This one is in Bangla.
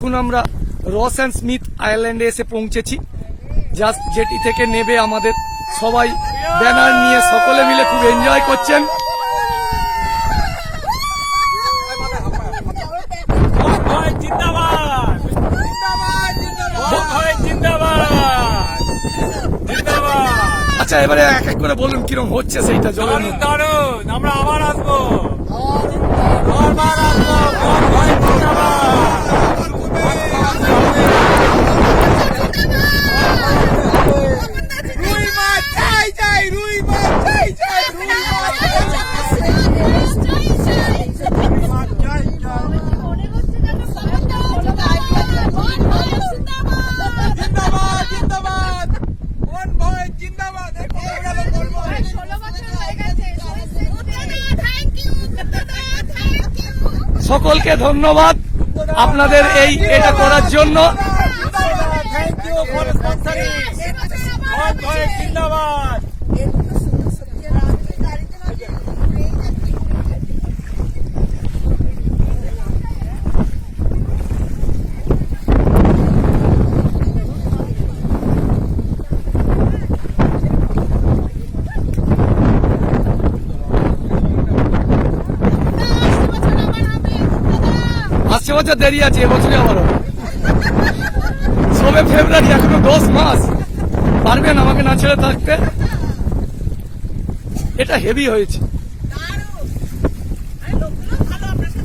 এখন আমরা রস অ্যান্ড স্মিথ আয়ারল্যান্ডে এসে পৌঁছেছি। জাস্ট জেটি থেকে নেবে আমাদের সবাই ব্যানার নিয়ে সকলে মিলে খুব এনজয় করছেন। আচ্ছা, এবারে এক এক করে বলুন কিরকম হচ্ছে সেইটা। জলের দারুণ, আমরা আবার আসবো। সকলকে ধন্যবাদ আপনাদের এটা করার জন্য। আসছে বছর দেরি আছে, এবছরই আবারও সবে ফেব্রুয়ারি, এখনো 10 মাস। পারবেন আমাকে না ছেড়ে থাকতে? এটা হেভি হয়েছে।